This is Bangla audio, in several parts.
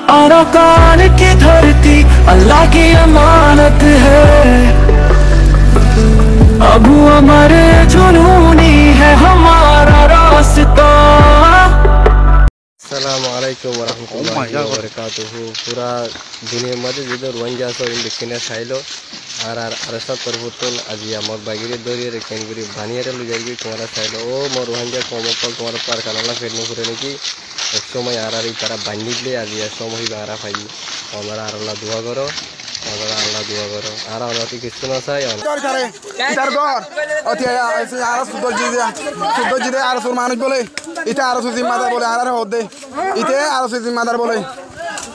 अरकान की धरती अल्लाह की अमानत है। अबू अमर जुनूनी है हमारा रास्ता। अस्सलामुअलैकुम वरहमतुल्लाहि वबरकातुहू। पूरा दुनिया मध्य जो रोहिंग्या सो इन दिखने साइलो आर अरसा परबतन आज आमर बागिरे दरिया रेकेनगुरी बानियारे लुजाइगुरी तुम्हारा साइलो ओ मोर रोहिंग्या कमकल तुम्हारा पार कानाला फेरनो करे नेकी एक समय आर तारा बांधिले आज समय बारा फाई हमारा आरला दुआ करो हमारा अल्लाह दुआ करो आर अल्लाह किसको ना साय इतार गौर अतिया ऐसे आर सुदल जी आर सुर मानुष बोले इते आर सुर जिम्मेदार बोले आर होदे इते आर सुर जिम्मेदार बोले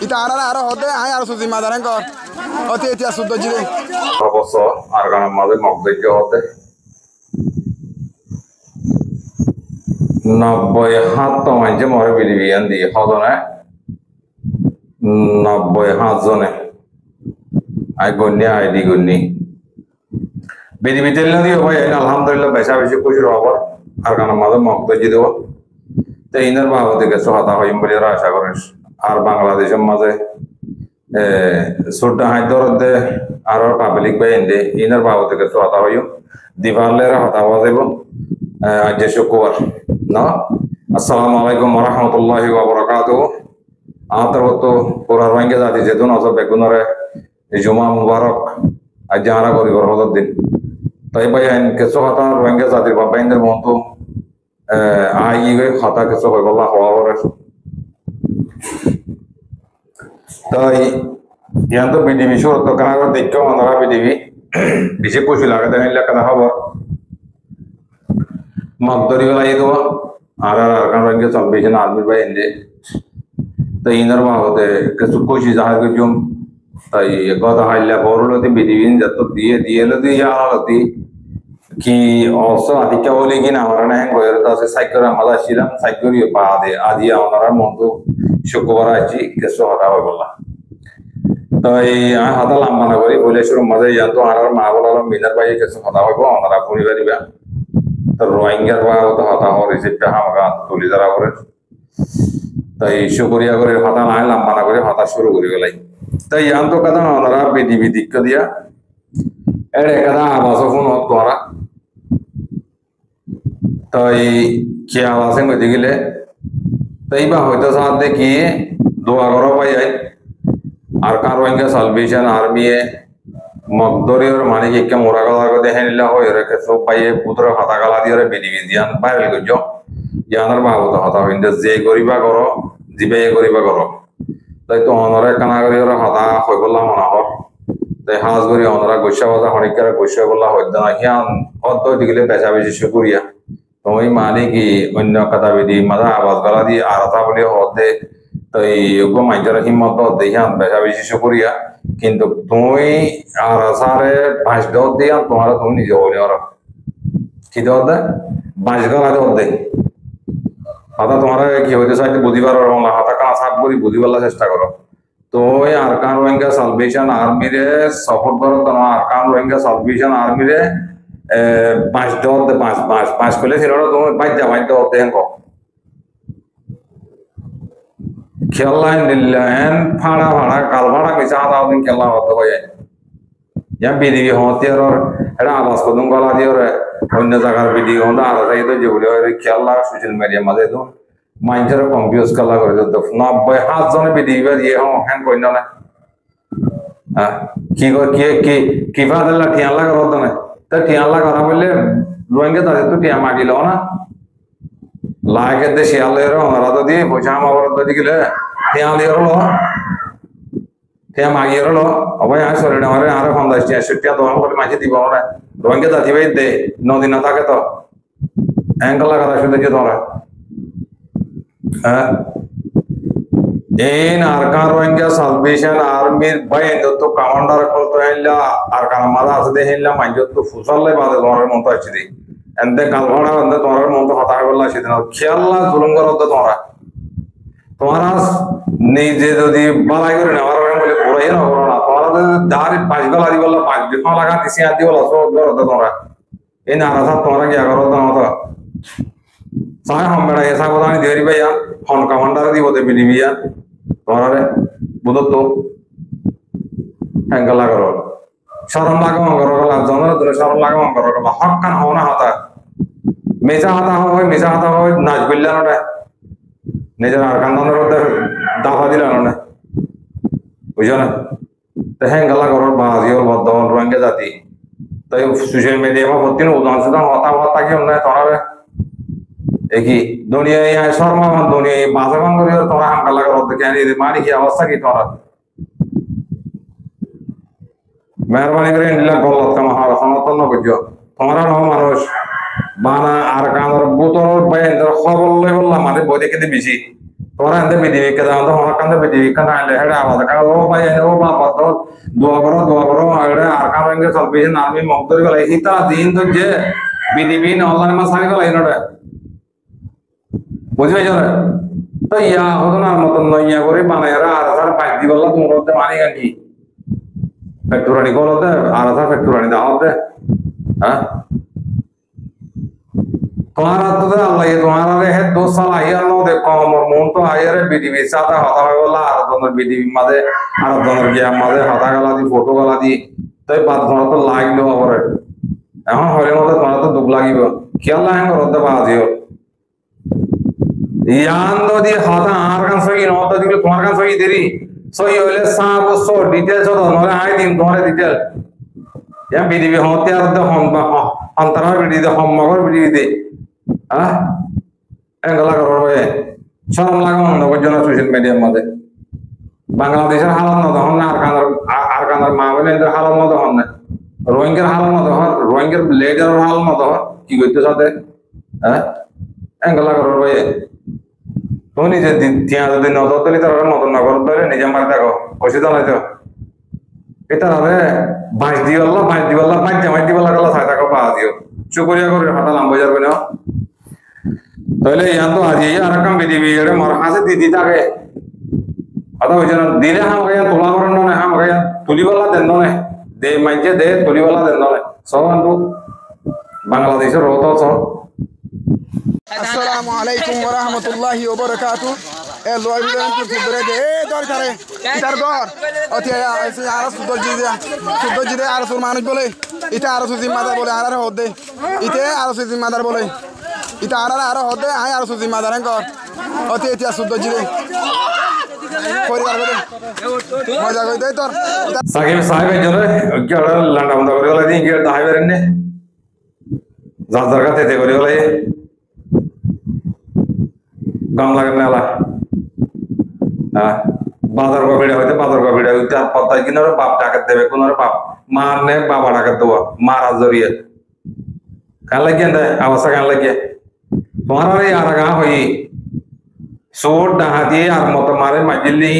इते आर होदे आय आर सुर जिम्मेदार हैं गौर अति इतिया सुदल जी অবশ্য আর গান মাঝে মকদেকে হতে 90 হাত তো মাঝে মরে বিলিবিয়ান দিয়ে হদনে 90 হাত জনে আই গন্যা আইডি গন্যি বিলিবিতেল না দিয়ে ভাই আলহামদুলিল্লাহ বেশা বেশি খুশি হব আর গান মাঝে মকদেকে দেব তো ইনার বাবদে কিছু হতা হইম বলে আশা করিস আর বাংলাদেশের মাঝে সুরটা হায়দরদে আর পাবলিক বাইন্দে ইনার বাবদে কিছু হতা হইম দিবালেরা হতা হওয়া যাব আজ শুক্রবার না আসসালামু আলাইকুম ওয়া রাহমাতুল্লাহি ওয়া বারাকাতুহু আতরতো পুরা রোহিঙ্গা জাতি যেতুন অস বেগুনরে জুমা মুবারক আজ যারা করি হদর দিন তাই ভাই আইন কিছু হতা রোহিঙ্গা জাতির বাবাইন্দের মতো আই গই হতা কিছু হই বলা হওয়ার তাই ইয়ান তো বিডিবি শুরু তো কানাগর দেখো আমরা বিডিবি বেশি খুশি লাগে দেন লেখা হবো মকদরি वाला ये तो आर कान रंगे सल्वेशन आर्मी बाय इंदे तो इनर बाबते কিছু খুশি জাহাজ গজম তাই কথা হাইলা বড়লতি বিডিবিন যত দিয়ে লতি ইয়ালতি কি অসো আদিকা বলি কি না আমরা না গয়র তো আছে সাইকেল আমরা ছিলাম সাইকেল বাদে আদি আমরা মতো শুক্রবার আছি কিছু হতা হয় বলা তাই হাতা লাম্বানা করি বলে শুরু মজা ইয়াতো আর মা বলা মিনার ভাই কিছু হতা হইব আমরা পরিবারিবা তো রোহিঙ্গার বাবা তো হতা হওয়ার রিসিপ্টটা আমাকে তুলি ধরা করে তাই শুক্রিয়া করে হতা না লাম্বানা করে হতা শুরু করে গেলাই তাই ইয়ান তো কথা আমরা বিডিবি দিক দিয়া এর কথা আবাস ফোন তোরা তাই কি আওয়াজে মধ্যে গেলে তাই বা হয়তো সাথ দেখি দোয়া করো ভাই আর কার রোহিঙ্গা সালভেশন আর্মি মকদরি और माने कि क्या मोरा गला को देहन ला हो रे के सो पाए पुत्र हाता गला दियो रे बिडिबि दियान पाइल गजो यानर बाबू तो हाता हिंदे जे गरिबा करो जिबे गरिबा करो তাই তো অনরে কানাগরি রে হাতা হই বলা মনা হ তাই হাজ গরি অনরা গোশা বাজা হনিকার গোশা বলা হইদা না হিয়ান অত দিগলে পেশা বেশি শুকরিয়া তুমি মানে কি অন্য কথা বিদি মাদা আওয়াজ গলা দি আরতা বলে হদে তাই ওগো মাইজার হিম্মত দেহান পেশা বেশি শুকরিয়া কিন্তু তুমি আর সারে পাঁচ দর দিয়া তোমার তুমি নিজে বলে আর কি দর দে পাঁচ গলা দর দে হাতা তোমার কি হইতে চাইতে বুঝিবার না হাতা কানা সাপ করি বুঝিবার চেষ্টা করো তো আর কান রোহিঙ্গা সালভেশন আর্মি রে সাপোর্ট করো তো আর কান রোহিঙ্গা সালভেশন আর্মি রে পাঁচ দর দে পাঁচ কইলে ছিল তুমি পাঁচ দর দে কো খেলাইন দিলেন ফাড়া কাল ফাড়া মিশা দাও দিন খেলা হতো ভাই ইয়া বিডিবি হতিয়ার এটা আওয়াজ কদম গলা দিও রে অন্য জায়গার ভিডিও হন্দা আর তাই তো যেগুলো খেলা সোশ্যাল মিডিয়া মাঝে তো মাইন্ডের কনফিউজ করা করে তো 90 হাত জনে বিডিবি দিয়ে হ্যাঁ কই না কি ফাদলা টিয়ালা করো তো না তা টিয়ালা করা বললে রোহিঙ্গা তাদের তো টিয়া মাগিল না লাগে দেশে আলের ওনারা তো দিয়ে পয়সা আমার তো দিলে টিয়ালি হলো টিয়া মাগি হলো অবয় আয় সরে আমারে আর 50-60 দোকান করে মাঝে দিব আমরা রোহিঙ্গা জাতি ভাই দে নদী না থাকে তো অ্যাঙ্গলা কথা শুনতে যে তোমরা হ্যাঁ এই আর কার রোহিঙ্গা সালভেশন আর্মির ভাই তো কমান্ডার করতে হইলা আর কার মাদা আছে দেহিলা মাঝে তো ফুসালে বাদে তোমার মত আছে দি এন্তে কালভাড়া বন্ধে তোমার মত হতা বললা সেদিন খেয়াল্লা জুলুম করো তো তোমরা নিজে যদি বালাই করে নেওয়ার বলে ঘুরাই না করো না তোমরা দাঁড়ি পাঁচ গলা দি বললা পাঁচ বিফা লাগা দিছি আদি বলা সব করো তো তোমরা এই না রাসা তোমরা কি করো তো না সাই হাম বেড়া এসা কথা নি দেরি ভাইয়া ফোন কমান্ডার দিব দে বিলিবিয়া তোমরা বুঝতো হ্যাঙ্গলা করো শরম লাগাম করো গলা জনের ধরে শরম লাগাম করো গলা হক কান হও না হতা মেজা হতা হয় মেজা হতা হয় নাচ বললা না নিজের আর কান্দনের মধ্যে দাফা দিল না বুঝছো না তো হ্যাঙ্গলা করো বাজিও বদ্ধ রোহিঙ্গা জাতি তাই সোশ্যাল মিডিয়া মা প্রতিদিন উদাহরণ সুদান হতা হতা কি না তোরা একই দুনিয়ায় শর্মা দুনিয়ায় বাসা বাঙ্গলি তোরা হাঙ্গলা করো কেন মারি কি অবস্থা কি তোরা মেহরবানি করে নিলা গলত কাম সমর্থন করছো তোমরা ন মানুষ বানা আর কামর বোতল বাইন্দর খবর লই বললাম মানে বইতে কেটে বেশি তোমরা এতে বিদিবি কে দাও তো আমার কান্দে বিদিবি কান আইলে হেডা আওয়াজ কা ও ভাই ও বাবা তো দোয়া করো এড়ে আর কাম এঙ্গে চলবে নামি মগদরি গলাই হিতা দিন তো যে বিদিবি অনলাইন মা সারি গলাই নড়ে বুঝবে জরে তো ইয়া হতো না মতন নইয়া করে বানায়রা আর আর পাঁচ দিবলা তোমার মানি গানি ফ্যাক্টরি করতে আর আধা ফ্যাক্টরি দাওতে হ্যাঁ তোমারা তো আল্লাহ তোমারা রে 2 সাল আইয়া নো দেখো আমার মন তো আইরে বিডিবি সাদা হতা হইলা আর তোমার বিডিবি মাঝে আর তোমার গিয়া মাঝে হতা গলা দি ফটো গলা দি তাই বাদ তোমার তো লাগলো আবার এখন হইলে মতো তোমার তো দুঃখ লাগিব খেয়াল না করতে বাজিও ইয়ান দি হতা আর কান সই নত দিলে তোমার কান সই দেরি সই হইলে সব সব ডিটেইলস তো নরে আই দিন তোমার ডিটেইল या বিডিবি হতে আর দ হম বা অন্তরা বিডি দে হম মগর বিডি দে হ্যাঁ এঙ্গলা করো ভাই শরম লাগাম না বজনা সোশ্যাল মিডিয়ার মধ্যে বাংলাদেশের হালাত না তখন আর কানার মা বলেদের হালাত না তখন না রোহিঙ্গার হালাত না তখন রোহিঙ্গার লেডারের হালাত না তখন কি করতে সাথে হ্যাঁ এঙ্গলা করো ভাই তুমি যে দিয়া যদি নজর দিলি তার মতন না করতে পারে নিজে মার দেখো অসুবিধা নাই তো এটা হবে বাইশ দিওয়াল্লা বাইশ দিওয়াল্লা গলা ছাই থাকো পা দিও শুকরিয়া করে হাতা লাম্বা যাবে না তাহলে ইয়ান তো আজি আর কাম বিদিবি এর মর হাসে দিদি থাকে আদা হইছে না দিলে হাম গায়া তোলা করন না হাম গায়া তুলিওয়ালা দেন না দে মাইজে দে তুলিওয়ালা দেন না সব আন্দু বাংলাদেশের রত সব আসসালামু আলাইকুম ওয়া রাহমাতুল্লাহি ওয়া বারাকাতু এ লয় বিদান কি ফুদরে দে এ দর তারে ইতার দর অতিয়া আর সুদল জিদে আর সুর মানুষ বলে ইতা আর সুজি মাদার বলে আর হদে ইতে আর সুজি মাদার বলে ইতা আর হদে আই আর সুজি মাদার কর অতিয়া ইতিয়া সুদল জিদে পরিবার বলে মজা কইতে তোর সাকিব সাহেব জরে গড় লান্ডা বন্ধ করে গলা দি গড় দাই বেরেনে জাজার কাতে করে গলা গামলা গামলা বাজার কবিড়া হইতে বাজার কবিড়া হইতে আর পদ্মায় কিনারে বাপ টাকা দেবে কোন বাপ মার নে বাবা টাকা দেবো মারা জড়িয়ে কান লাগিয়ে দেয় অবস্থা কান লাগিয়ে তোমার আর গা হই সোর ডাহা দিয়ে আর মতো মারে মাজিলি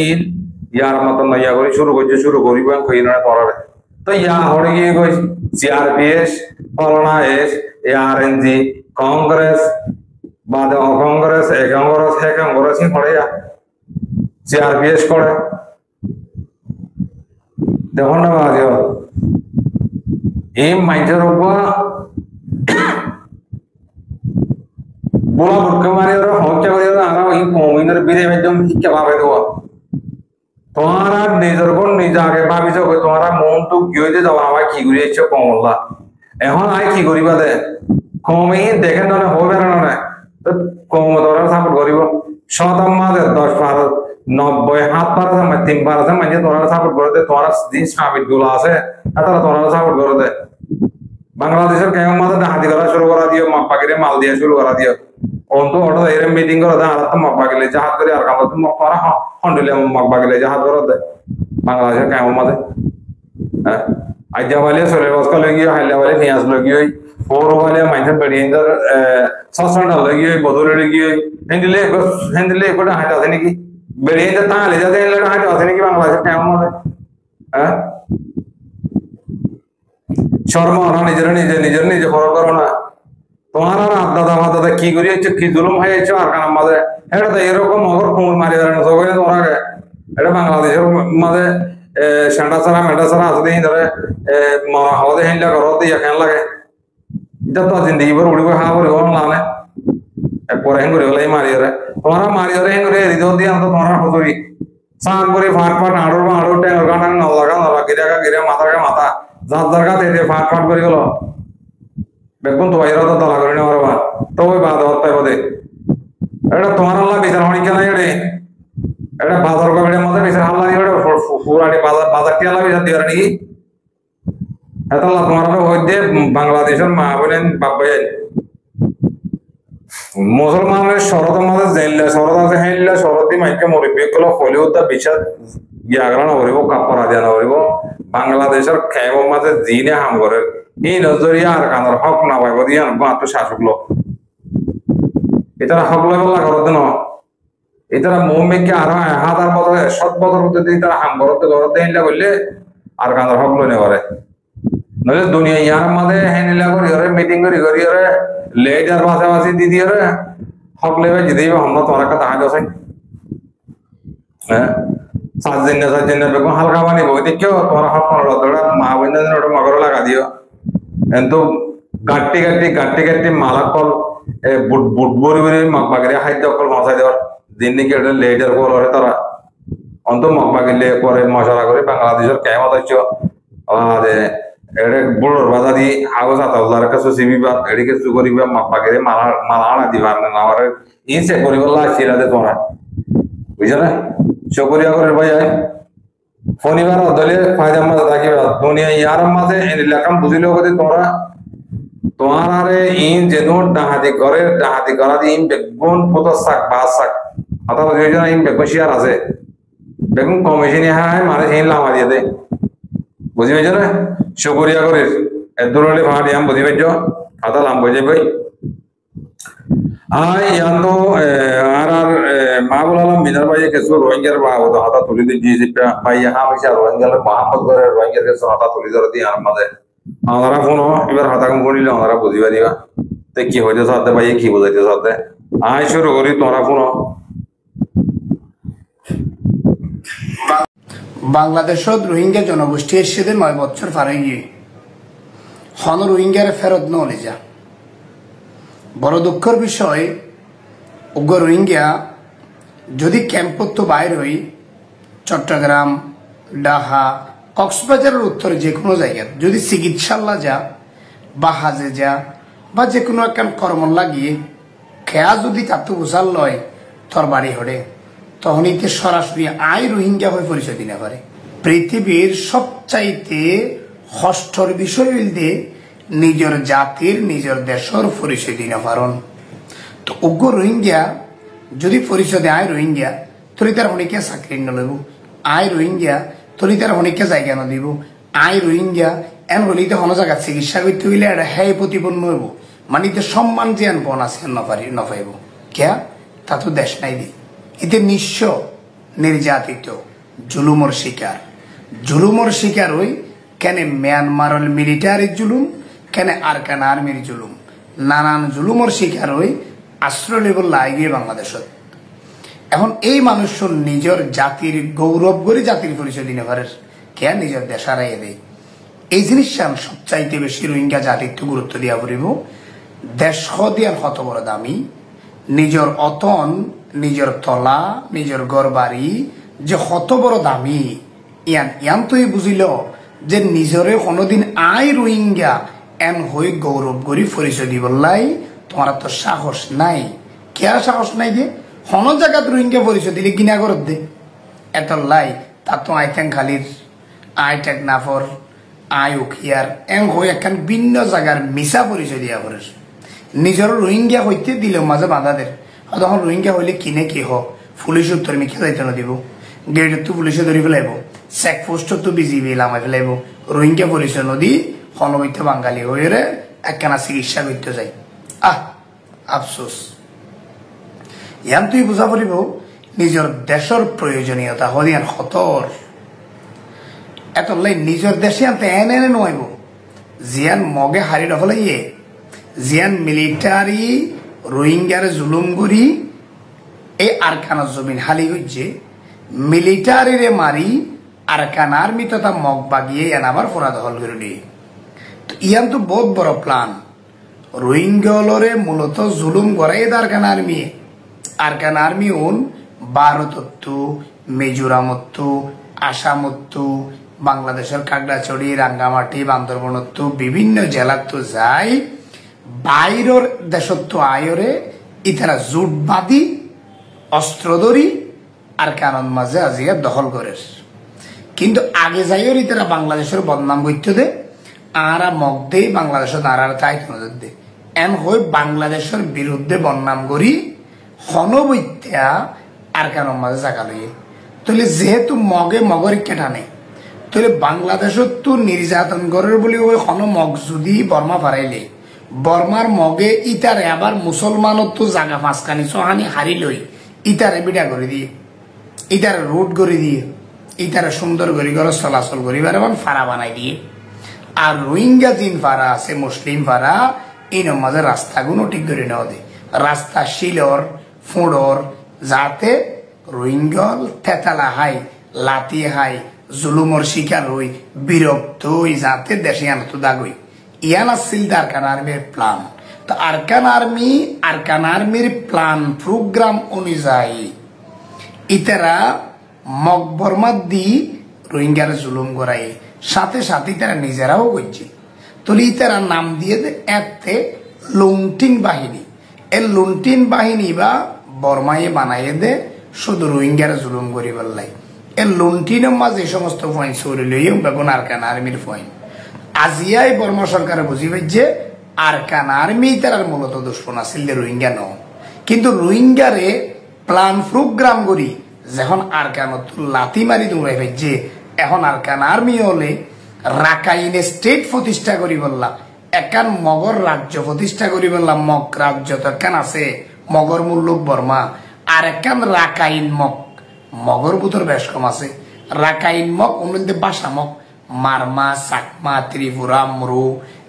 ইয়ার মতো নইয়া করে শুরু করিব কই না তোমার তো ইয়া হড়ে গিয়ে কই সিআরপিএস ফলনা এস এআরএনজি কংগ্রেস বাদে অকংগ্রেস কংগ্রেস হড়ে সিআরপিএস করে দেখুন না বাজিও এই মাইজের উপর বোলা বুটকে মারি হত্যা করি আর এই কমিনের বিধে একদম শিক্ষা ভাবে দেওয়া তোমার নিজের কোন নিজে আগে ভাবিছ তোমার মন তো কি হইতে যাও আমার কি ঘুরিয়েছ কমলা এখন আই কি করিবা দে কমই দেখেন না হবে না কম তোরা সাপোর্ট করিব শতম মাঝে 10-12-90 হাত পারা যায় 3 পারা যায় মানে তোরা সাপোর্ট করে দে তোরা দিন সাবিত গুলো আছে তারা তোরা সাপোর্ট করে দে বাংলাদেশের কেমন মাঝে হাতি করা শুরু করা দিও মাপাকিরে মাল দিয়ে শুরু করা দিও অন্ত অটো এর মিটিং করে দে আর তো মাপাকিলে জাহাজ করে আর কাম তো মারা হন্ডলে মাপাকিলে জাহাজ করে দে বাংলাদেশের কেমন মাঝে হ্যাঁ আইজাবালে সরে বসকা লাগিয়ে হাইলাবালে নিয়াজ লাগিয়ে পৌরবালে মাইতে বেড়িয়েন্দার সসনটা লাগিয়ে বদলে লাগিয়ে হেন্দিলে কোটা হাইটা আছে নাকি বেড়িয়েন্দা তাহলে যাতে হাইটা আছে নাকি বাংলাদেশের কেমন মাঝে হ্যাঁ শর্মা ওরা নিজে খবর করো না তোমার আর দাদা কি করিয়েছো কি জুলুম হয়েছো আর কারণ মাঝে এটা তো এরকম মগর কুমুর মারি ধরে না সবাই তোমার এটা বাংলাদেশের মাঝে সেন্টা ছাড়া মেটা ছাড়া আছে দেখি ধরে হদে হেনলা করো ইয়া কেন লাগে এটা তো জিন্দগি ভর উড়িব হা করে গরম লাগে পরে হেন করে গেলে মারি ধরে তোমার মারি ধরে হেন করে হৃদয় দিয়ে তো তোমার হজুরি সান করে ফাট ফাট আড়ুর ট্যাঙ্গর গান নলাগা নলা গিরা মাথা যার জায়গা থেকে ফাট ফাট করে গেল বেগুন তো বাইরে তো দলা করে নেওয়ার বা তো ওই বাদ হতে বোধে এটা তোমার আল্লাহ বিচার হনি কেন এটা বাজার কমিটির মধ্যে বিচার আল্লাহ পুরাটি বাজার কি আল্লাহ বিচার দিয়ে নাকি এত আল্লাহ তোমার হইতে বাংলাদেশের মা বলেন বাবাই মুসলমানের শরতের মধ্যে জেনলে শরৎ আছে হেনলে শরৎ দি মাইকে মরিবে গুলো হলিউড বিচার গিয়াগ্রা নকরিব কাপড়া দিয়া নকরিব বাংলাদেশের খেয়ের মাঝে জিনে হাম করে এই নজরিয়া আর কানার হক না পাইব দিয়ে মাত্র শাসক লোক এটা হক লেভেল করতে ন এটা মৌমিককে আরো 1000 বছর 7 বছর যদি তারা হাম করতে হিলা করলে আর কানার হক লনে করে নইলে দুনিয়া ইয়ার মাঝে হেনিলা করি করে মিটিং করি করে লেজার পাশাপাশি দিদি করে হক লেভেল যদি আমরা তোমার একটা দেখা যাচ্ছে হ্যাঁ 7 দিন বেগুন হালকা বানিয়ে বই দেখো তোমার হক ওটা মা বোন ওটা মগর লাগা দিও কিন্তু গাটি মালাকল বুট বরি মগবাগিরে খাদ্য অকল মশাই দেওয়ার দিন নাকি এটা লেজার করে তারা অন্ত মগবাগিলে করে মশলা করে বাংলাদেশের কেমন হচ্ছে বুড়োর বাধা দি আগো সাতার কাছে সিবিবা এদিকে চু করিবা মগবাগিরে মালা দিবার না আমার ইনসে করিবলা সিরাতে তোমরা বুঝছো না চকরিয়া করে ভাই শনিবার দলে ফায়দার মাঝে থাকিবা দুনিয়া ইয়ার মাঝে এলাকাম বুঝিলেও যদি তোমার আরে ইন যেন ডাহাতি করা দিয়ে ইন বেগুন পুতো শাক বাস শাক অথবা দুইজন ইন বেগুন শিয়ার আছে বেগুন কমিশনে হয় মানে সেই লামা দিয়ে দেয় বুঝি পাইছ না চকরিয়া করে দূরলে ভাড়ি আম বুঝি পাইছ হাতা লাম বুঝে ভাই ইয়ানো আর মা বলালাম মিনার ভাই কিছু রোহিঙ্গার বা হাতা তুলি দিয়ে ভাই হয়েছে রোহিঙ্গার মাহমদ করে রোহিঙ্গার কিছু হাতা তুলি ধরে দিয়ে আর মাঝে আমরা ফোনো এবার হাতা কম করিলে আমরা বুঝি পারিবা তে কি হইতে সাথে ভাই কি বোঝাইতে সাথে শুরু করি তোমরা ফোনো বাংলাদেশত রোহিঙ্গা জনগোষ্ঠী এসে 9 বছর পারে গিয়ে হন রোহিঙ্গার ফেরত নলে যা বড় দুঃখের বিষয় উগ্র রোহিঙ্গা যদি ক্যাম্পত বাইর হই চট্টগ্রাম ডাহা কক্সবাজারের উত্তরে যে কোনো জায়গায় যদি চিকিৎসাল্লা যা বা হাজে যা বা যে কোনো একটা কর্ম লাগিয়ে খেয়া যদি তাতে উচাল লয় তোর বাড়ি হড়ে তখন এতে সরাসরি রোহিঙ্গা হয়ে পরিচয় দিতে পারে পৃথিবীর সবচাইতে কষ্টর বিষয় হইলে নিজের জাতির নিজের দেশের পরিচয় দিতে পারন তো উগ্র রোহিঙ্গা যদি পরিচয় দেয় রোহিঙ্গা তোর তার অনেকে চাকরি নলব রোহিঙ্গা তোর তার অনেকে জায়গা নদিব রোহিঙ্গা এন হলিতে হন জায়গা চিকিৎসা করতে হইলে এটা হ্যাঁ প্রতিপন্ন হইব মানে সম্মান যে আনবন আছে নপাইব কে তা তো দেশ নাই দি এতে নিঃস্ব নির্যাতিত জুলুমর শিকার হই কেন মিয়ানমারের মিলিটারির জুলুম কেন আরকান আর্মির জুলুম নানান জুলুমর শিকার হই আশ্রয় লেবল লাগে বাংলাদেশত এখন এই মানুষের নিজের জাতির গৌরব করে জাতির পরিচয় দিনে পারে কে নিজের দেশ হারাইয়ে দেয় এই জিনিসটা সবচাইতে বেশি রোহিঙ্গা জাতির গুরুত্ব দিয়া পড়িব দেশ দিয়ার কত বড় দামি নিজের অতন নিজের তলা নিজের ঘর বাড়ি যে কত বড় দামি ইয়ান তুই বুঝিল যে নিজরে কোনোদিন রোহিঙ্গা এন হয়ে গৌরব করি পরিচয় দিবলাই তোমার তো সাহস নাই কে সাহস নাই যে হন জায়গাত রোহিঙ্গা পরিচয় দিলে কিনা করত দে এত লাই তা তো আইটেন খালির আইটেক নাফর উখিয়ার এন হয়ে একখান ভিন্ন জায়গার মিশা পরিচয় দিয়া করে নিজের রোহিঙ্গা হইতে দিল মাঝে বাঁধাদের তখন রোহিঙ্গা হইলে কিনে কি হোক পুলিশ উত্তর মিখে যাইতে না দিব গেটের তো পুলিশে ধরে ফেলাইব চেকপোস্টত তো বিজিবি লামাই ফেলাইব রোহিঙ্গা পরিচয় নদী হনবৈতে বাঙালি হয়ে একখানা চিকিৎসা করতে যাই আফসোস ইয়ান তুই বুঝা পড়িব নিজের দেশের প্রয়োজনীয়তা হদিয়ান খতর এত লাই নিজের দেশে আনতে এনে নয় জিয়ান মগে হারি নফলাইয়ে জিয়ান মিলিটারি রোহিঙ্গার জুলুম করি এই আরকানা জমিন হালি হচ্ছে মিলিটারিরে মারি আরকান আর্মি তথা মগ বাগিয়ে এন আবার ফোরা দখল করে দিয়ে তো ইয়ান তো বহুত বড় প্ল্যান রোহিঙ্গলরে মূলত জুলুম করাই আরকান আর্মি ওন ভারত মিজোরামতো, আসামতো, বাংলাদেশের খাগড়াছড়ি, রাঙ্গামাটি, বান্দরবনতো বিভিন্ন জেলাতো যাই বাইরের দেশতো আয়রে ইতারা জুটবাদী অস্ত্রধরি আর কারণ মাঝে আজিয়া দখল করে। কিন্তু আগে যাইও ইতারা বাংলাদেশের বদনাম করতে দে আরা মগ দেই বাংলাদেশের নারার তাই নজর দে এন হয়ে বাংলাদেশের বিরুদ্ধে বদনাম করি হনবৈত্যা আর কারণ মাঝে জাগা লইয়ে। তাহলে যেহেতু মগে মগর কেটা নেই তাহলে বাংলাদেশত তো নির্যাতন করার বলে ওই হন মগ যদি বর্মা ফারাইলে বর্মার মগে ইতারে আবার মুসলমানত তো জাগা ফাঁসকানি সহানি হারি লই ইতারে বিড়া করে দিয়ে ইতারে রোড করে দিয়ে ইতারে সুন্দর করে ঘর চলাচল করিবার এবং ফাড়া বানাই দিয়ে। আর রোহিঙ্গা জিন ফাড়া আছে মুসলিম ফাড়া এই মাঝে রাস্তাগুলো ঠিক করে নেওয়া দে রাস্তা শিলর ফুঁড়র যাতে রোহিঙ্গল থেতালা হাই লাতি হাই জুলুমর শিকার হই বিরক্ত হই যাতে দেশে আনত দাগই ইয়ান আসছিল আরকান আর্মির প্ল্যান। তো আরকান আর্মির প্ল্যান প্রোগ্রাম অনুযায়ী ইতারা মকবরমাত দি রোহিঙ্গার জুলুম করাই সাথে সাথে তারা নিজেরাও করছে। তাহলে ইতারা নাম দিয়ে দে এতে লুণ্ঠিন বাহিনী। এই লুণ্ঠিন বাহিনী বা বর্মায়ে বানাইয়ে দে শুধু রোহিঙ্গার জুলুম করি বললাই। এই লুণ্ঠিনের মাঝে এই সমস্ত পয়েন্ট সরে লইও বেগুন আরকান আর্মির পয়েন্ট আজিয়াই বর্মা সরকার বুঝি পাইছে আরকান আর্মি তার মূলত দুশ্মন আসলে রোহিঙ্গা ন। কিন্তু রোহিঙ্গারে প্ল্যান প্রোগ্রাম করি যখন আরকানত লাথি মারি দৌড়াই পাইছে এখন আরকান আর্মি হলে রাকাইনে স্টেট প্রতিষ্ঠা করি বললা একান মগর রাজ্য প্রতিষ্ঠা করি বললাম মগ রাজ্য তো একান আছে মগর মুল্লুক বর্মা আর একান রাকাইন মগর বুতর বেশ কম আছে রাকাইন মগ অন্যদের বাসা মগ মারমা চাকমা ত্রিপুরা মরু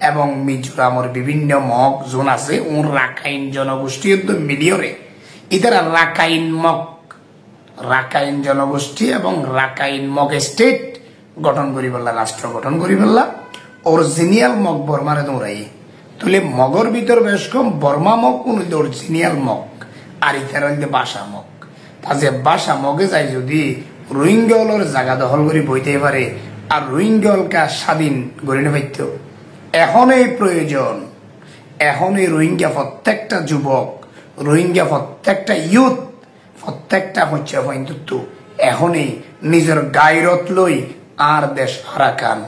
এবং মিজোরামের বিভিন্ন মগ জোন আছে ওর রাকাইন জনগোষ্ঠী মিলিয়রে ইতারা রাকাইন জনগোষ্ঠী এবং রাকাইন মগ স্টেট গঠন করি বললা রাষ্ট্র গঠন করি বললা অরিজিনাল মগ বর্মারে দৌড়াই তুলে মগর ভিতর বেশ কম বর্মা মগ কোন অরিজিনাল মগ আর ইতারা বাসা মগ তাজে বাসা মগে যাই যদি রোহিঙ্গলের জায়গা দখল করে বইতে পারে আর রোহিঙ্গলকা স্বাধীন গড়ে পাইত এখন এই প্রয়োজন। এখন এই রোহিঙ্গা প্রত্যেকটা যুবক রোহিঙ্গা প্রত্যেকটা ইউথ প্রত্যেকটা হচ্ছে কিন্তু এখনই নিজের গায়রত লই আর দেশ আরাকান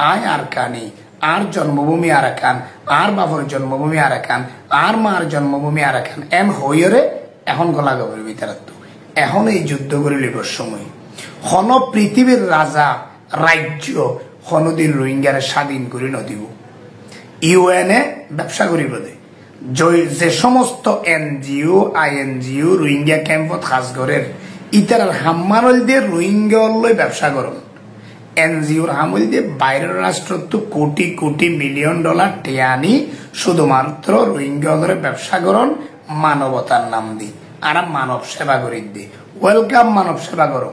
আয় আর কানি আর জন্মভূমি আরাকান আর বাবর জন্মভূমি আরাকান আর মার জন্মভূমি আরাকান এম হইরে এখন গলা গবর ভিতরাত এখন এই যুদ্ধ করে লিবার সময় হন পৃথিবীর রাজা রাজ্য হনদিন রোহিঙ্গার স্বাধীন করে নদিব ইউএনএ ব্যবসা করিব দে যে সমস্ত এনজিও আইএনজিও রোহিঙ্গা ক্যাম্পত কাজ করেন ইতার হাম্মানল দিয়ে রোহিঙ্গা ব্যবসা করুন এনজিওর হামল দিয়ে বাইরের রাষ্ট্র তো কোটি কোটি মিলিয়ন ডলার টেয়ানি শুধুমাত্র রোহিঙ্গা ব্যবসা করুন মানবতার নাম দি আর মানব সেবা করি দি ওয়েলকাম মানব সেবা করো।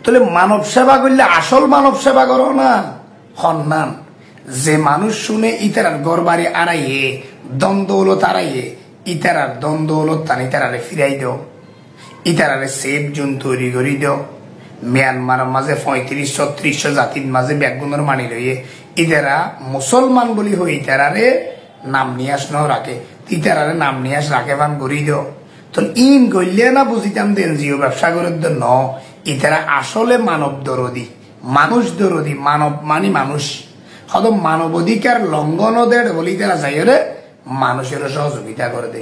তাহলে মানব সেবা করলে আসল মানব সেবা করো না সন্ধান যে মানুষ শুনে ইতারার ঘর বাড়ি আড়াইয়ে দ্বন্দ্বলত আড়াইয়ে ইতারার দ্বন্দ্বলত টান ইতারারে ফিরাই দাও ইতারারে সেফ জোন তৈরি করি দাও। মিয়ানমার মাঝে 3500-3600 জাতির মাঝে ব্যাগুনের মানি লইয়ে ইতারা মুসলমান বলি হই ইতারারে নাম নিয়াস ন রাখে ইতারারে নাম নিয়াস রাখে বান করি দাও। তো ইন গইলে না বুঝিতাম দেন জিও ব্যবসা করে ন ইতারা আসলে মানব দরদি মানুষ দরদি মানব মানি মানুষ হয়তো মানবাধিকার লঙ্ঘন দেয় বলি তারা যাইরে মানুষের সহযোগিতা করে দে।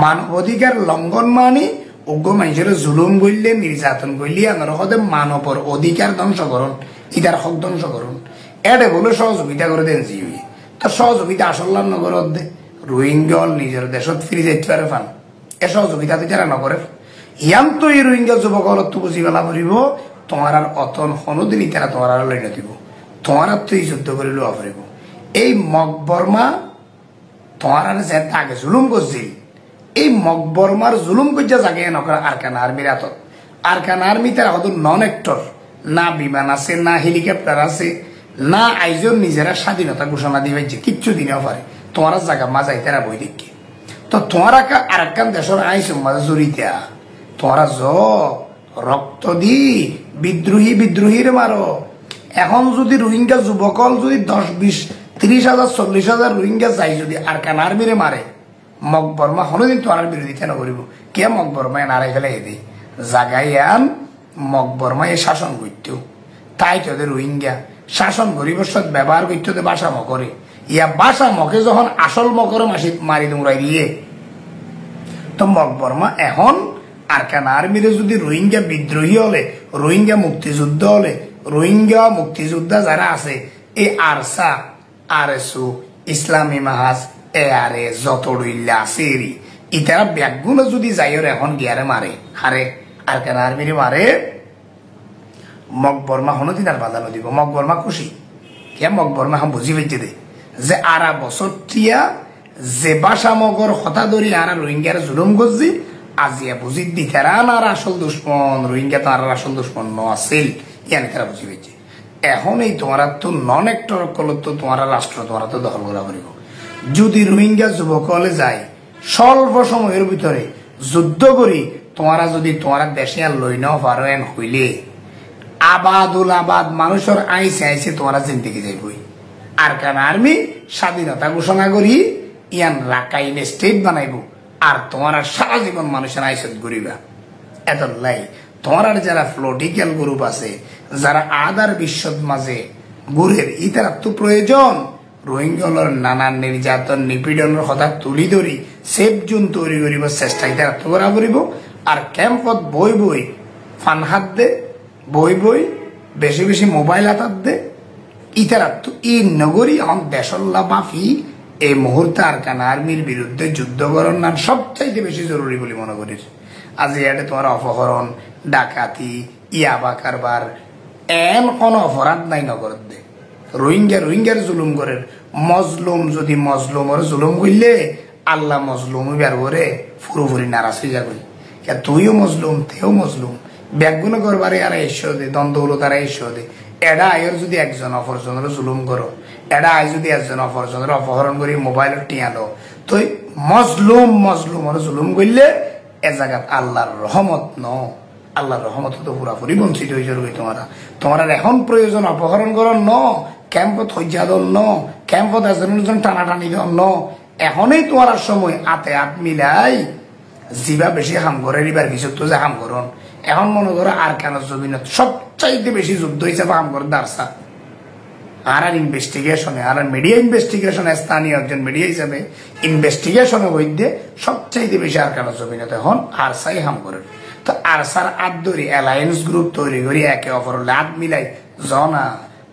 মানবাধিকার লঙ্ঘন মানি উগ্র মানুষের জুলুম করলে নির্যাতন করলে আনার হতে মানবর অধিকার ধ্বংসকরণ ইতার হক ধ্বংসকরণ এডে বলে সহযোগিতা করে দেন জিও তো সহযোগিতা আসল নগর দে রোহিঙ্গল নিজের দেশত ফিরে যাইতে পারে ফান এ সহযোগিতা তারা নকরে ইয়ান তো এই রোহিঙ্গা যুবক তো বুঝি বেলা পড়ব তোমার আর অতন হনদিন তারা তোমার আর লইনে দিব তোমার আর তো এই যুদ্ধ করে লোয়া পড়ব। এই মগ বর্মা তোমার আর যে আগে জুলুম করছিল এই মগ বর্মার জুলুম করছে জাগে নকরা আরকান আর্মির হাতত আরকান আর্মি তারা হয়তো নন অ্যাক্টর না বিমান আছে না হেলিকপ্টার আছে না আইজন নিজেরা স্বাধীনতা ঘোষণা দিয়ে কিচ্ছু দিনেও পারে তোমার জায়গা মাজাই তারা বই দেখে তো তোমার আরেকখান দেশের আইস মাঝে জড়িতা তোমরা জ রক্ত দি বিদ্রোহীরে মারো। এখন যদি রোহিঙ্গা যুবকল যদি 10-20-30,000 40,000 রোহিঙ্গা যাই যদি আরকান আর্মিরে মারে, মগ বর্মা কোনোদিন তোমার বিরোধিতা নকরিব। কে মগ বর্মায় নারাই ফেলে এদি জাগাই আন মগ বর্মায় শাসন করত, তাই তোদের রোহিঙ্গা শাসন করিব সৎ ব্যবহার করতে বাসা মকরে। ইয়া বাসা মকে যখন আসল মকরে মারি দৌড়াই দিয়ে, তো মগ বর্মা এখন আরকান আর্মিরে যদি রোহিঙ্গা বিদ্রোহী হলে, রোহিঙ্গা মুক্তিযুদ্ধ হলে, রোহিঙ্গা মুক্তিযোদ্ধা যারা আছে এই আরসা আরএসও ইসলামী মাহাজ এআরএ যত রইল্লা আছে এরি ইতারা ব্যাগগুলো যদি যাইও এখন গিয়ারে মারে হারে আরকান আর্মিরে মারে, মগ বর্মা কোনোদিন আর বাধা নদিব। মগ বর্মা খুশি কে মগ বর্মা এখন বুঝি পেয়েছে দে যে আরা বছর টিয়া যে বাসা মগর হতা ধরি আরা রোহিঙ্গার জুলুম করছি আজিয়া বুঝি দিতারা আর আসল দুশ্মন রোহিঙ্গা তো আর আসল দুশ্মন ন আছিল ইয়ানি তারা বুঝি পেয়েছে। এখন এই তোমার তো নন একটর কল তো তোমার রাষ্ট্র তোমার তো দখল করা করিব। যদি রোহিঙ্গা যুবক হলে যায় স্বল্প সময়ের ভিতরে যুদ্ধ করি তোমারা যদি তোমার দেশে আর লই নাও পারো এন হইলে আবাদুল আবাদ মানুষের আইসে আইসে তোমারা জিন্দিগি যাইবই। আরকান আর্মি স্বাধীনতা ঘোষণা করি ইয়ান রাকাইনে স্টেট বানাইব আর তোমারা সারা জীবন মানুষের আইসত ঘুরিবা। এত লাই তোমার যারা পলিটিক্যাল গ্রুপ আছে যারা আদার বিশ্বত মাঝে ঘুরের ইতারা তো প্রয়োজন রোহিঙ্গার নানান নির্যাতন নিপীড়নের কথা তুলি ধরি সেফ জোন তৈরি করিব চেষ্টা ইতারা তো করা করিব। আর ক্যাম্পত বই বই ফান হাত দে বই বই বেশি বেশি মোবাইল হাতাত দে ইতারা তো ই নগরী এখন দেশল্লা মাফি এই মুহূর্তে আরকান আর্মির বিরুদ্ধে যুদ্ধ করার নাম সবচাইতে বেশি জরুরি বলে মনে করিস। আজ ইয়াতে তোমার অপহরণ ডাকাতি ইয়াবা কারবার এন কোন অপরাধ নাই নগরত দে রোহিঙ্গার জুলুম করে মজলুম যদি মজলুমর জুলুম করলে আল্লাহ মজলুম বের করে ফুরুফুরি নারাজ হয়ে যাবে। তুইও মজলুম তেও মজলুম ব্যাগুন করবারে আর এসো দে দ্বন্দ্ব তারা এসো দে এডা আয়ের যদি একজন অপরজনের জুলুম করো এডা আয় যদি একজন অপরজনের অপহরণ করি মোবাইল টিয়ালো তো মজলুমর জুলুম করলে এ জায়গাত আল্লাহর রহমত ন আল্লাহর রহমত তো পুরাপুরি বঞ্চিত হয়ে যাবে। তোমার এখন প্রয়োজন অপহরণ করার ন ক্যাম্পত হইয়া দন ন ক্যাম্পত একজন টানাটানি দন ন এখনই তোমার সময় আতে আত মিলাই জিবা বেশি হাম করে রিবার কিছু তো যে হাম করন এখন মনে করো আর কেন জমিনত সবচাইতে বেশি যুদ্ধ হিসাবে হাম করে দাঁড়সা আর ইনভেস্টিগেশনে আর মিডিয়া ইনভেস্টিগেশনে স্থানীয় একজন মিডিয়া হিসাবে ইনভেস্টিগেশনে বৈদ্যে সবচাইতে বেশি আর কেন জমিনত এখন আরসাই হাম করে। তো আরসার আদ ধরি অ্যালায়েন্স গ্রুপ তৈরি করি একে অপর লাভ মিলাই জনা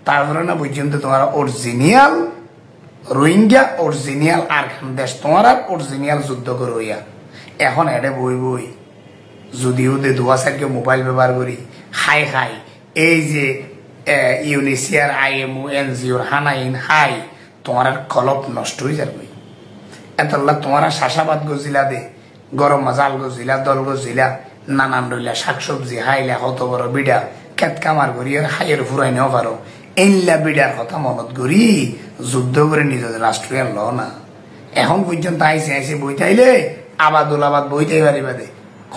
তারপরে না পর্যন্ত তোমার অরিজিনাল রোহিঙ্গা অরিজিনাল আরকান দেশ তোমার অরিজিনাল যুদ্ধ করে হইয়া এখন এডে বই বই যদিও দে দোয়া সাইডকে মোবাইল ব্যবহার করি হাই এই যে ইউনিসিয়ার IMO NGOর হানাইন হাই তোমার কলপ নষ্ট হয়ে যাবে। এতলা তোমার শাসাবাদ গজিলা দে গরম মাজাল গজিলা দল গজিলা নানান রইলা শাকসবজি হাইলা হত বড় বিডা খেত কামার করি আর হাইয়ের ফুরাই নেওয়া পারো এইলা বিডার কথা মনত করি যুদ্ধ করে নিজেদের রাষ্ট্রীয় ল না। এখন পর্যন্ত আইসে বইতাইলে আবাদুল আবাদ বইতে পারিবা দে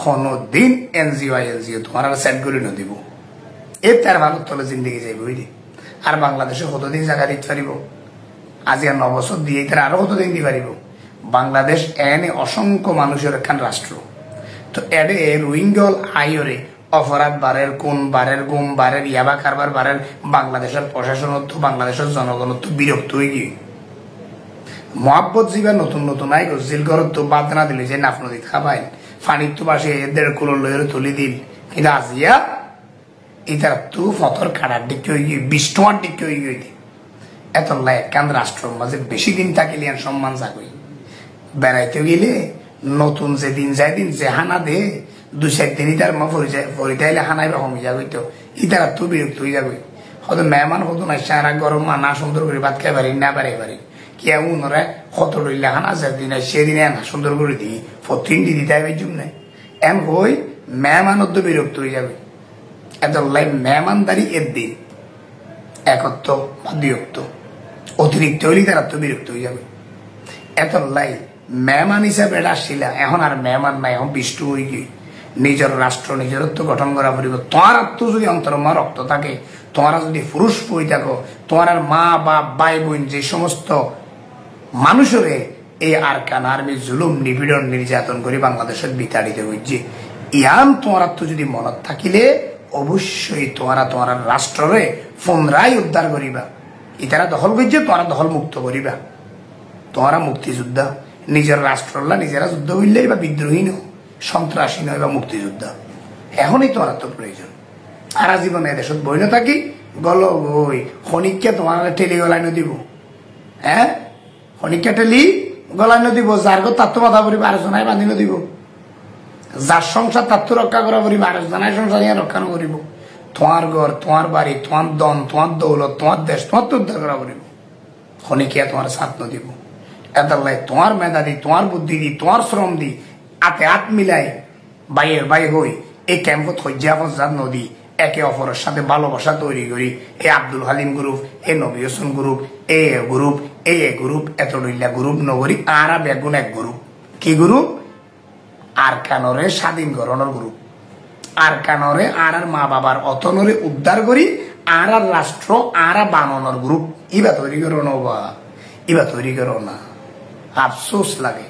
কোনদিন NGO তোমার সেট করে নদিব এর তার ভালো তলে জিন্দিগি যাইব বুঝলি। আর বাংলাদেশে কতদিন জায়গা দিতে পারিব আজ আর 9 বছর দিয়ে তারা আরো কতদিন দিতে পারিব। বাংলাদেশ এনে অসংখ্য মানুষের একখান রাষ্ট্র তো এডে রোহিঙ্গল আইরে অপরাধ বাড়ের কোন বাড়ের গুম বাড়ের ইয়াবা কারবার বাড়ের বাংলাদেশের প্রশাসনত্ব বাংলাদেশের জনগণত্ব বিরক্ত হয়ে গিয়ে মহাব্বত জীবা নতুন আই জিল ঘরত তো বাদ না দিলে যে নাফ নদী খাবাই ফানির তো পাশে 1.5 কিলো লয়ের তুলি দিল কিন্তু আজিয়া ইতার তু ফতর কাটার দিকে হয়ে গিয়ে 20 টাকার দিকে হয়ে গিয়ে এত একখান রাষ্ট্রের মাঝে বেশি দিন থাকিলে সম্মান জাগই বেড়াইতে গেলে নতুন যেদিন যে হানা দে 2-4 দিনই তার মা পরিচাইলে হানাই বা কমে যাবে তো ইতারা তো বিরক্ত হয়ে যাবে হয়তো মেহমান হতো না সারা গরম না সুন্দর করে ভাত খাই পারি না পারি কেউ ওরা কত রইলে হানা যেদিন সেদিনে না সুন্দর করে দিই 14 দিতে হবে জন্য এম হই মেহমানত তো বিরক্ত হয়ে যাবে। এত লাই মেহমানদারি এর দিন একত্র বা বিরক্ত অতিরিক্ত হইলে তারা তো বিরক্ত হয়ে যাবে। এত লাই মেহমান হিসাবে আসছিলা এখন আর মেহমান নাই এখন বিষ্টু হয়ে গিয়ে নিজের রাষ্ট্র নিজেরত্ব গঠন করা পড়িব তোমার আত্ম যদি অন্তরমা রক্ত থাকে তোমরা যদি পুরুষ বই থাকো তোমার মা বাপ ভাই বোন যে সমস্ত মানুষরে এই আরকান আর্মি জুলুম নিপীড়ন নির্যাতন করে বাংলাদেশের বিতাড়িত হয়েছে ইয়ান তোমার আত্ম যদি মনত থাকিলে অবশ্যই তোমার রাষ্ট্ররে পুনরায় উদ্ধার করিবা ইতারা দখল করছে তোমরা দখল মুক্ত করিবা তোমরা মুক্তিযোদ্ধা নিজের রাষ্ট্রলা নিজেরা যুদ্ধ করলে বা বিদ্রোহী নয় সন্ত্রাসী নয় বা মুক্তিযোদ্ধা এখনই তোমার তো প্রয়োজন আর জীবনে দেশত বই না থাকি গল বই খনিককে তোমার ঠেলি গলায় দিব হ্যাঁ খনিককে ঠেলি গলায় দিব যার গো তার তো বাধা করিব আলোচনায় বাঁধি দিব যার সংসার তার তো রক্ষা করা করিব আলোচনায় সংসার রক্ষা করিব তোমার ঘর তোমার বাড়ি তোমার দন তোমার দৌলত তোমার দেশ তোমার তো উদ্ধার করা করিব খনিকিয়া তোমার সাথ দিব এদাল্লাই তোমার মেধা দি তোমার বুদ্ধি দি তোমার শ্রম দি হাতে হাত মিলাই বাইয়ের বাই হই এই ক্যাম্পত হজ্জাফজাদ নদী একে অপরের সাথে ভালোবাসা তৈরি করি এই আব্দুল হালিম গ্রুপ এই নবী হোসেন গ্রুপ এ গ্রুপ এত ডইলা গ্রুপ নগরী আর বেগুন এক গ্রুপ কি গ্রুপ আরকানরে স্বাধীন করণের গ্রুপ আরকানরে আর মা বাবার অতনরে উদ্ধার করি আর রাষ্ট্র আর বানানোর গ্রুপ ইবা তৈরি করো না বা ইবা তৈরি করো না আফসোস লাগে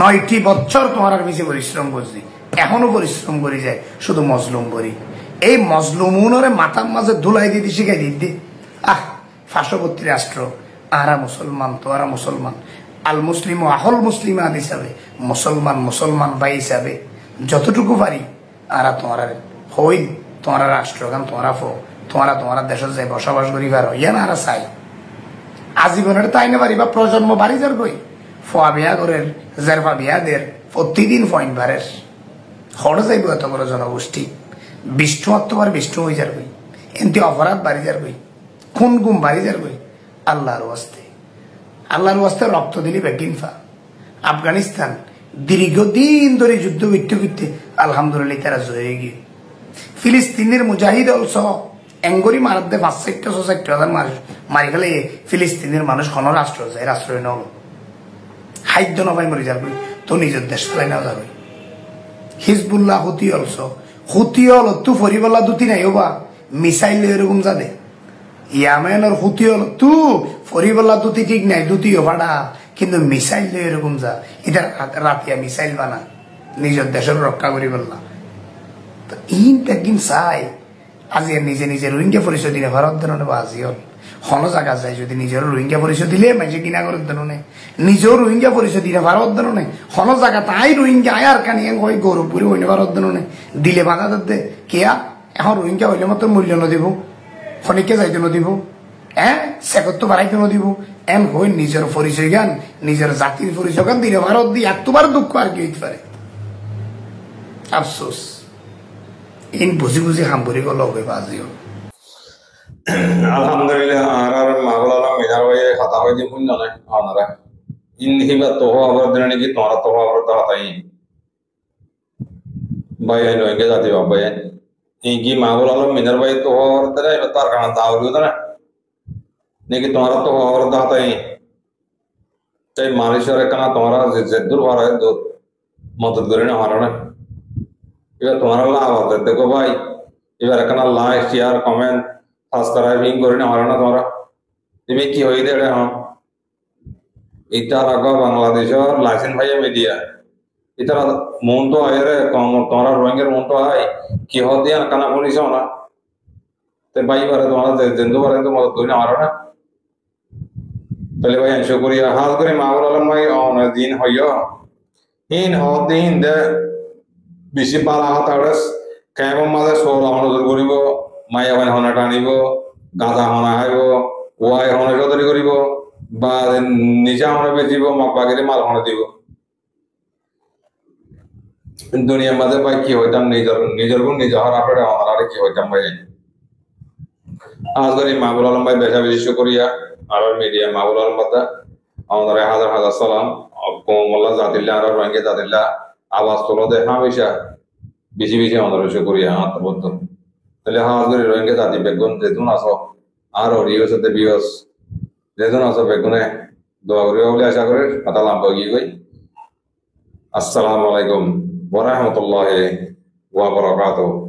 9টি বছর তোমার বেশি পরিশ্রম করছি এখনো পরিশ্রম করি যায় শুধু মজলুম করি এই মজলুমুনরে মাথার মাঝে ধুলাই দিতে শিখাই দিতে পার্শ্ববর্তী রাষ্ট্র আরা মুসলমান তোরা মুসলমান আল মুসলিম আহল মুসলিমান হিসাবে মুসলমান ভাই হিসাবে যতটুকু পারি আরা তোমার হইল তোমার রাষ্ট্রগান তোমারা দেশের যে বসবাস করিবার হইয়া না আরা চাই আজীবনের তাই না পারি বা প্রজন্ম বাড়ি যার কই ফোয়া বিয়া করে জেরফা বিয়াদের প্রতিদিন পয়েন্ট বাড়ের হড় যাইব এত বড় জনগোষ্ঠী বিষ্ণু অত্তবার বিষ্ণু হয়ে যার কই এমতি অপরাধ বাড়ি যার কই খুন গুম বাড়ি যার কই আল্লাহর ওয়াস্তে রক্ত দিলি বেগিনফা আফগানিস্তান দীর্ঘদিন ধরে যুদ্ধ করতে আলহামদুলিল্লাহ তারা জয়ে গিয়ে ফিলিস্তিনের মুজাহিদ অলস এঙ্গরি মারাতে 5-6,000 মানুষ মারি ফেলে ফিলিস্তিনের মানুষ কোন রাষ্ট্র যায় রাষ্ট্র নল খাদ্য নবাই মরি যাবে তো নিজের দেশ ফেলাই নেওয়া যাবে হিজবুল্লাহ হুতি হল তু ফরিবল্লা দুটি নাই বা মিসাইল এরকম যাবে ইয়ামেনের হুতি হল তু ফরিবল্লা দুটি ঠিক নাই দুটিও ভাড়া কিন্তু মিসাইল এরকম যা ইধার রাতিয়া মিসাইল বানা নিজের দেশের রক্ষা করি বললাম তো ইন একদিন চাই আজি নিজে রোহিঙ্গা পরিচয় দিলে ভারত দেনে বা আজি হল হন জায়গা যায় যদি নিজের রোহিঙ্গা পরিচয় দিলে মাঝে কিনা করে দেনে নিজেও রোহিঙ্গা পরিচয় দিলে ভারত দেনে হন জায়গা তাই রোহিঙ্গা আয়ার কানি কই গৌরবপুরে হইলে ভারত দেনে দিলে বাধা দে কেয়া এখন রোহিঙ্গা হইলে মতো মূল্য নদিব খনিকে যাইতে নদিব সেকত বাড়াইতে নদিব এন হই নিজের পরিচয় গান নিজের জাতির পরিচয় গান দিলে ভারত দিয়ে এতবার দুঃখ আর কি হইতে পারে আফসোস ইন বুঝি হামবুরি গল হবে বাজিও আলহামদুলিল্লাহ আর মাগুল আলম মিনার ভাই খাতা হয়ে দিয়ে শুন জানাই আপনারা ইন হিবা তোহ আবার দিন নাকি তোমরা তোহ আবার তো হাতাই ভাই নয়কে জাতি ভাই কি মাগুল আলম মিনার ভাই তোহ আবার দেয় তার কারণ দাওরিও না নাকি তোমরা তোহ আবার তো হাতাই তাই মালয়েশিয়ার কানা তোমরা যে দূর ভাড়া দূর মদত করে না হারা না এবার তোমার আওয়াজ দেখো ভাই এবার এখানে লাইক শেয়ার কমেন্ট সাবস্ক্রাইবিং করে না হারা না তোমরা তুমি কি হয়ে দেড়ে হ্যাঁ ইতার আগ বাংলাদেশের লাইসেন্স ভাইয়া মিডিয়া ইতার মন তো আয় রে তোমরা রোহিঙ্গার মন তো আয় কি হদিয়া কানা পুলিশ না তো ভাই বারে তোমরা জেন্দু বারে তো মদত করে না হারা না তাহলে ভাই শুক্রিয়া হাল করে মাহবুল আলম ভাই অনেক দিন হইয়া ইন হদিন দে বেশি পালা হাতাড়ে কেমন মাঝে সৌর নজর করিব মাইয়া ভাই হনা টানিব গাঁজা হনা খাইব ওয়াই হনা চৌধুরী করিব বা নিজা হনা বেচিব মগ বাগিরে মাল হনা দিব দুনিয়ার মাঝে ভাই কি হইতাম নিজের গুণ নিজে হওয়ার আপডে আমার আরে কি হইতাম ভাই আজ করি মাহবুল আলম ভাই বেশি শুক্রিয়া আর মিডিয়া মাহবুল আলম বাদা আমাদের হাজার সালাম কোমল্লা জাতিল্লা আর রোহিঙ্গা জাতিল্লা আওয়াজ তোলো দে হামেশা বেশি আমাদের শুক্রিয়া আত্মবোধ তাহলে হাওয়াজ করে রোহিঙ্গা জাতি বেগুন যেতুন আসো আর রিও সাথে বিয়স যেতুন আসো বেগুনে দোয়া করিবা বলে আশা করে কথা লাভ গিয়ে গই আসসালামু আলাইকুম ওয়া রাহমাতুল্লাহি ওয়া বারাকাতুহু।